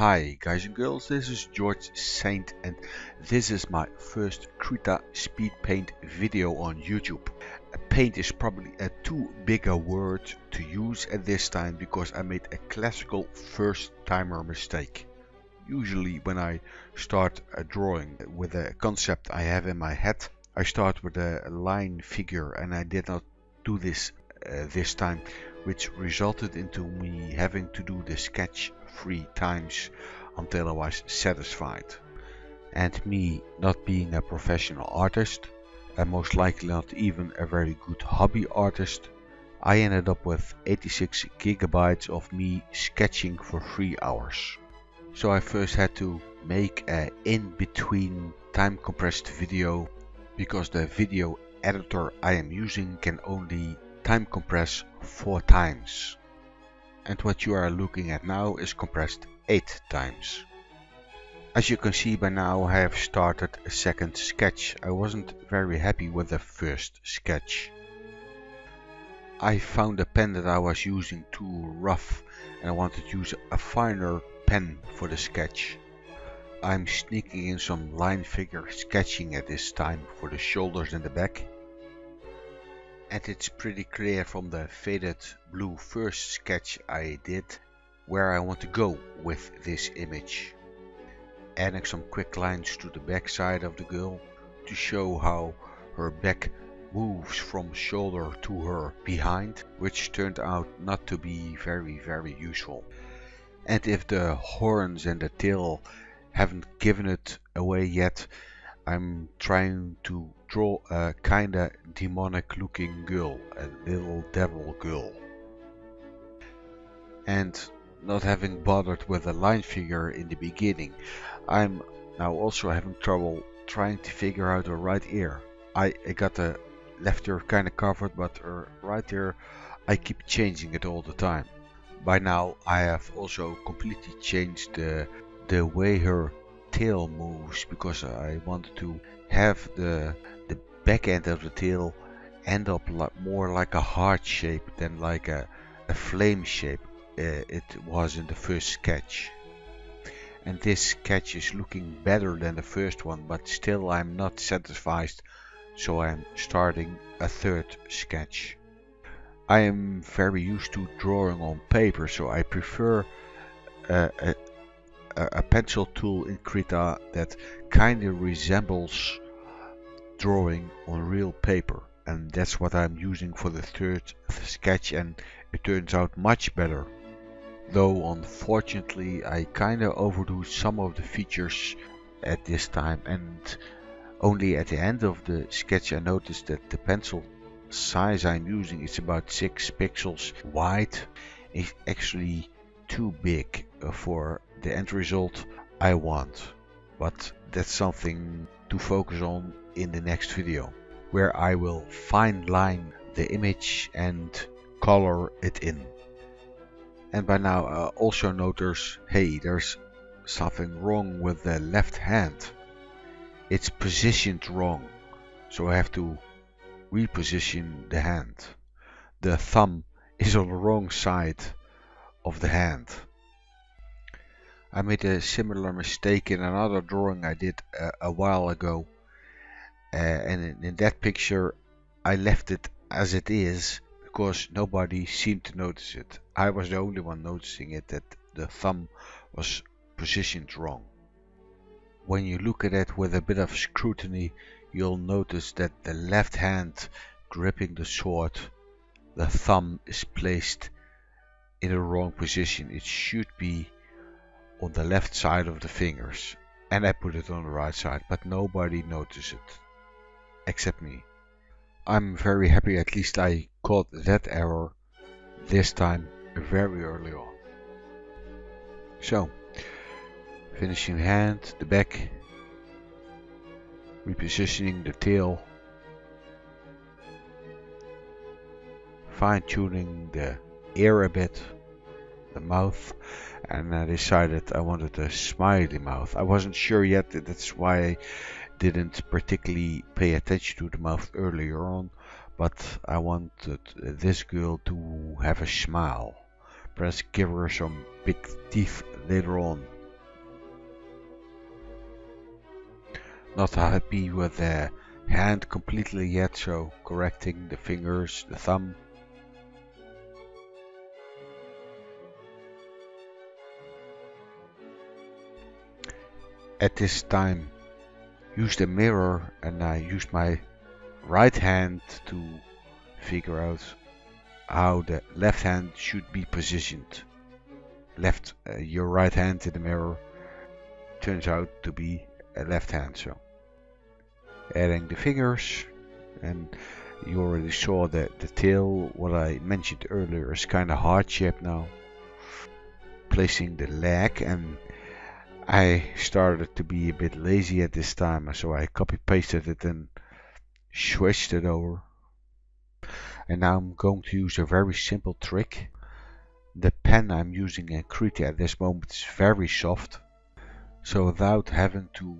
Hi guys and girls, this is George Saint and this is my first KRITA Speedpaint video on YouTube. Paint is probably a too big a word to use at this time because I made a classical first timer mistake. Usually when I start a drawing with a concept I have in my head, I start with a line figure, and I did not do this this time, which resulted into me having to do the sketch 3 times until I was satisfied. And me not being a professional artist, and most likely not even a very good hobby artist, I ended up with 86 gigabytes of me sketching for 3 hours. So I first had to make a in-between time compressed video because the video editor I am using can only time compress 4 times. And what you are looking at now is compressed 8 times. As you can see by now, I have started a second sketch. I wasn't very happy with the first sketch. I found the pen that I was using too rough and I wanted to use a finer pen for the sketch. I'm sneaking in some line figure sketching at this time for the shoulders and the back. And it's pretty clear from the faded blue first sketch I did where I want to go with this image. Adding some quick lines to the back side of the girl to show how her back moves from shoulder to her behind, which turned out not to be very useful. And if the horns and the tail haven't given it away yet, I'm trying to draw a kinda demonic looking girl, a little devil girl. And not having bothered with a line figure in the beginning, I'm now also having trouble trying to figure out her right ear. I got the left ear kinda covered, but her right ear I keep changing it all the time. By now I have also completely changed the way her tail moves because I wanted to have the back end of the tail end up more like a heart shape than like a flame shape it was in the first sketch. And this sketch is looking better than the first one, but still I'm not satisfied, so I'm starting a third sketch. I am very used to drawing on paper, so I prefer a pencil tool in KRITA that kinda resembles drawing on real paper, and that's what I'm using for the third sketch, and it turns out much better. Though unfortunately I kinda overdo some of the features at this time, and only at the end of the sketch I noticed that the pencil size I'm using is about 6 pixels wide. It's actually too big for the end result I want, but that's something to focus on in the next video, where I will fine line the image and color it in. And by now I also notice, hey, there's something wrong with the left hand. It's positioned wrong, so I have to reposition the hand. The thumb is on the wrong side of the hand. I made a similar mistake in another drawing I did a while ago, and in that picture I left it as it is because nobody seemed to notice it. I was the only one noticing it, that the thumb was positioned wrong. When you look at it with a bit of scrutiny, you'll notice that the left hand gripping the sword, the thumb is placed in the wrong position. It should be on the left side of the fingers, and I put it on the right side, but nobody noticed it except me. I'm very happy at least I caught that error this time very early on. So, finishing the hand, the back, repositioning the tail, fine-tuning the ear a bit, the mouth, and I decided I wanted a smiley mouth. I wasn't sure yet, that's why I didn't particularly pay attention to the mouth earlier on, but I wanted this girl to have a smile. Perhaps give her some big teeth later on. Not happy with the hand completely yet, so correcting the fingers, the thumb. At this time, used a mirror and I used my right hand to figure out how the left hand should be positioned. Your right hand in the mirror turns out to be a left hand, so adding the fingers, and you already saw that the tail, what I mentioned earlier, is kind of heart shaped now. Placing the leg, and I started to be a bit lazy at this time, so I copy pasted it and switched it over. And now I'm going to use a very simple trick. The pen I'm using in KRITA at this moment is very soft, so without having to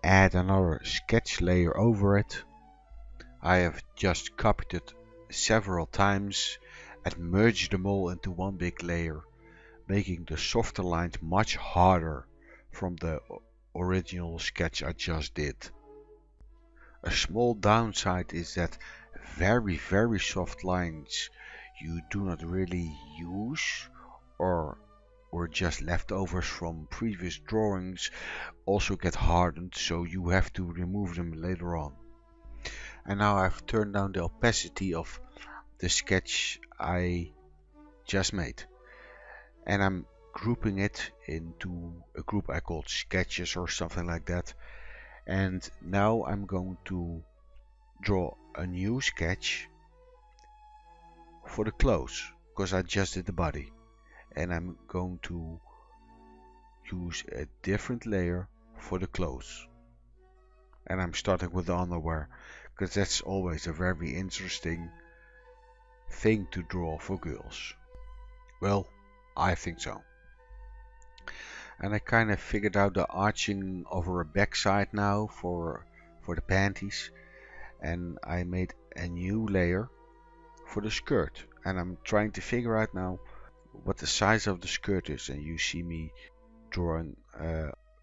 add another sketch layer over it, I have just copied it several times and merged them all into one big layer, making the softer lines much harder from the original sketch I just did. A small downside is that very soft lines you do not really use or just leftovers from previous drawings also get hardened, so you have to remove them later on. And now I've turned down the opacity of the sketch I just made, and I'm grouping it into a group I called sketches or something like that. And now I'm going to draw a new sketch for the clothes, because I just did the body, and I'm going to use a different layer for the clothes. And I'm starting with the underwear, because that's always a very interesting thing to draw for girls. Well, I think so. And I kind of figured out the arching over a backside now for the panties, and I made a new layer for the skirt, and I'm trying to figure out now what the size of the skirt is. And you see me drawing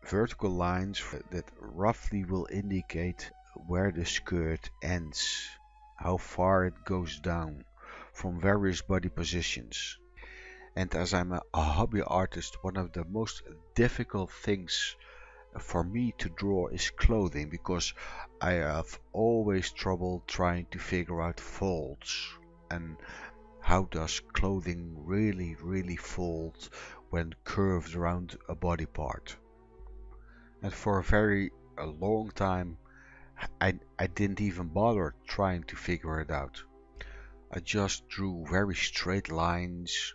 vertical lines that roughly will indicate where the skirt ends, how far it goes down from various body positions. And as I'm a hobby artist, one of the most difficult things for me to draw is clothing, because I have always trouble trying to figure out folds and how does clothing really fold when curved around a body part. And for a long time I didn't even bother trying to figure it out. I just drew very straight lines,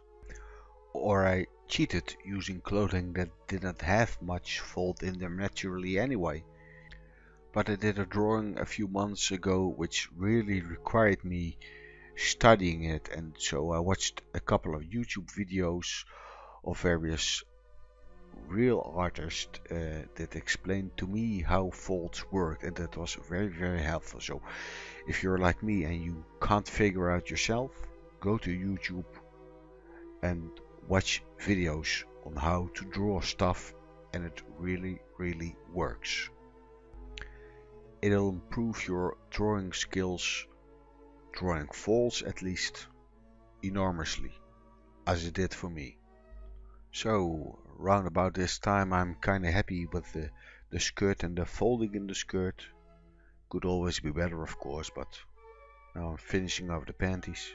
or I cheated using clothing that didn't have much fold in them naturally anyway. But I did a drawing a few months ago which really required me studying it, and so I watched a couple of YouTube videos of various real artists that explained to me how folds work, and that was very helpful. So if you're like me and you can't figure out yourself, go to YouTube and watch videos on how to draw stuff, and it really works. It'll improve your drawing skills, drawing folds at least, enormously, as it did for me. So round about this time I'm kinda happy with the skirt and the folding in the skirt. Could always be better, of course, but now I'm finishing off the panties,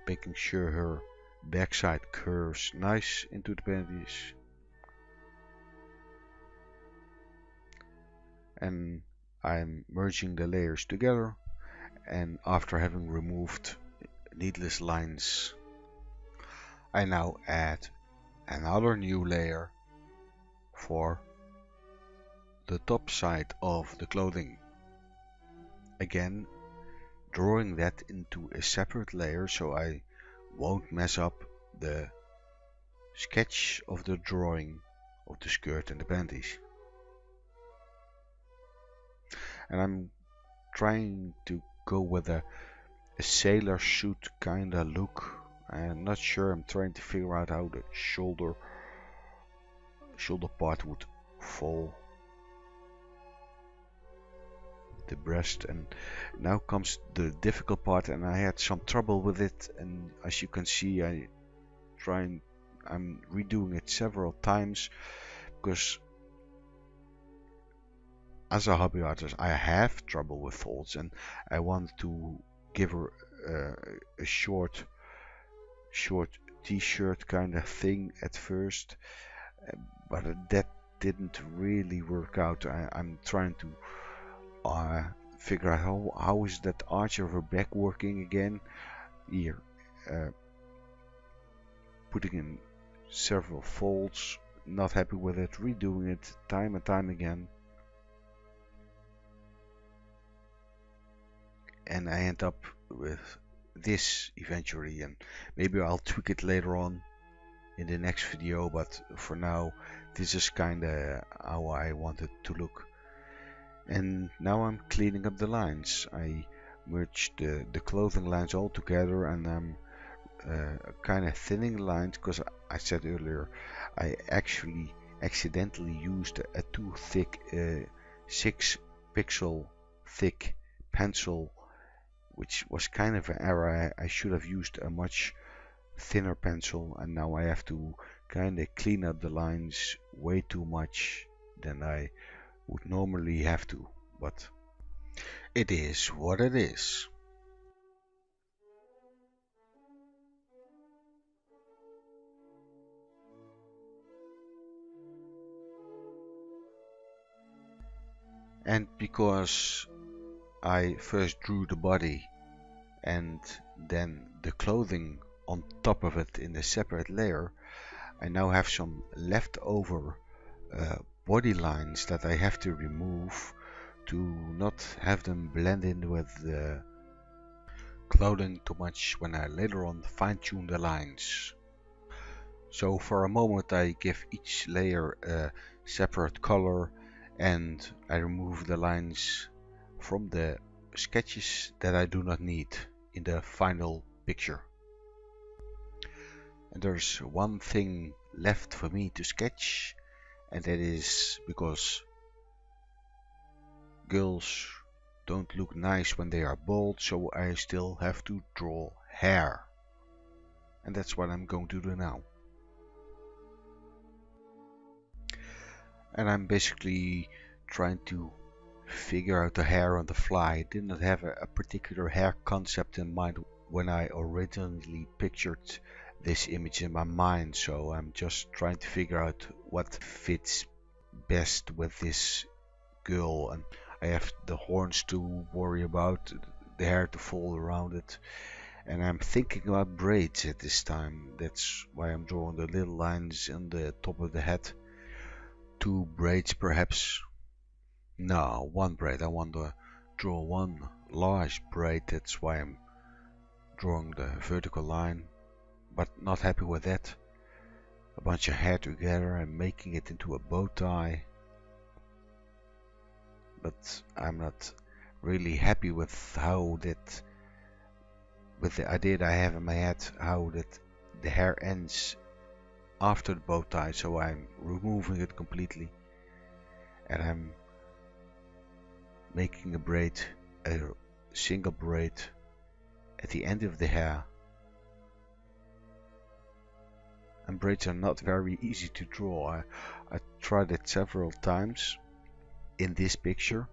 making sure her backside curves nice into the panties. And I'm merging the layers together, and after having removed needless lines, I now add another new layer for the top side of the clothing. Again, drawing that into a separate layer so I won't mess up the sketch of the drawing of the skirt and the panties. And I'm trying to go with a sailor suit kinda look. I'm not sure, I'm trying to figure out how the shoulder part would fall. the breast, and now comes the difficult part, and I had some trouble with it, and as you can see I'm redoing it several times because as a hobby artist I have trouble with folds, and I want to give her a short t-shirt kind of thing at first, but that didn't really work out. I'm trying to figure out how is that arch of her back working again. Here, putting in several folds, not happy with it, redoing it time and time again, and I end up with this eventually, and maybe I'll tweak it later on in the next video, but for now this is kinda how I want it to look. And now I'm cleaning up the lines. I merged the clothing lines all together, and I'm kind of thinning the lines because I said earlier I actually accidentally used a too thick 6 pixel thick pencil, which was kind of an error. I should have used a much thinner pencil, and now I have to kind of clean up the lines way too much than I would normally have to, but it is what it is. And because I first drew the body and then the clothing on top of it in a separate layer, I now have some leftover body lines that I have to remove to not have them blend in with the clothing too much when I later on fine tune the lines. So for a moment I give each layer a separate color, and I remove the lines from the sketches that I do not need in the final picture. And there's one thing left for me to sketch, and that is because girls don't look nice when they are bald, so I still have to draw hair. And that's what I'm going to do now. And I'm basically trying to figure out the hair on the fly. I did not have a particular hair concept in mind when I originally pictured this image in my mind, so I'm just trying to figure out what fits best with this girl. And I have the horns to worry about, the hair to fall around it, and I'm thinking about braids at this time. That's why I'm drawing the little lines on the top of the head. 2 braids perhaps. No, 1 braid. I want to draw 1 large braid. That's why I'm drawing the vertical line, but not happy with that. A bunch of hair together and making it into a bow tie. But I'm not really happy with how that, with the idea that I have in my head, how that the hair ends after the bow tie, so I'm removing it completely, and I'm making a single braid at the end of the hair. And braids are not very easy to draw. I tried it several times in this picture,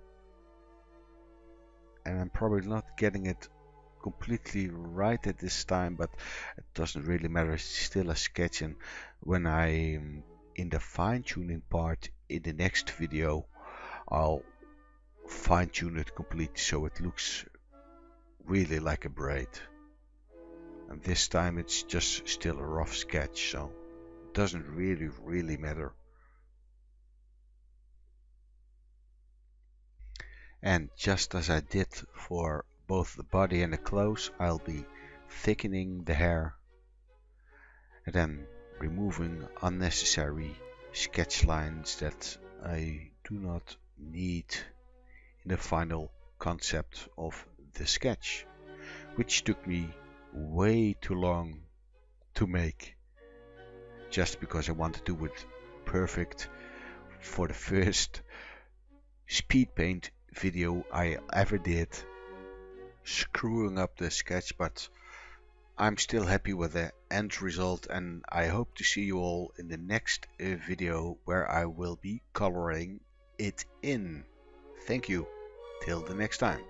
and I'm probably not getting it completely right at this time, but it doesn't really matter. It's still a sketch, and when I'm in the fine-tuning part in the next video, I'll fine-tune it completely so it looks really like a braid. And this time it's just still a rough sketch, so it doesn't really matter. And just as I did for both the body and the clothes, I'll be thickening the hair and then removing unnecessary sketch lines that I do not need in the final concept of the sketch, which took me way too long to make, just because I want to do it perfect for the first Speedpaint video I ever did screwing up the sketch, but I'm still happy with the end result, and I hope to see you all in the next video where I will be coloring it in. Thank you. Till the next time.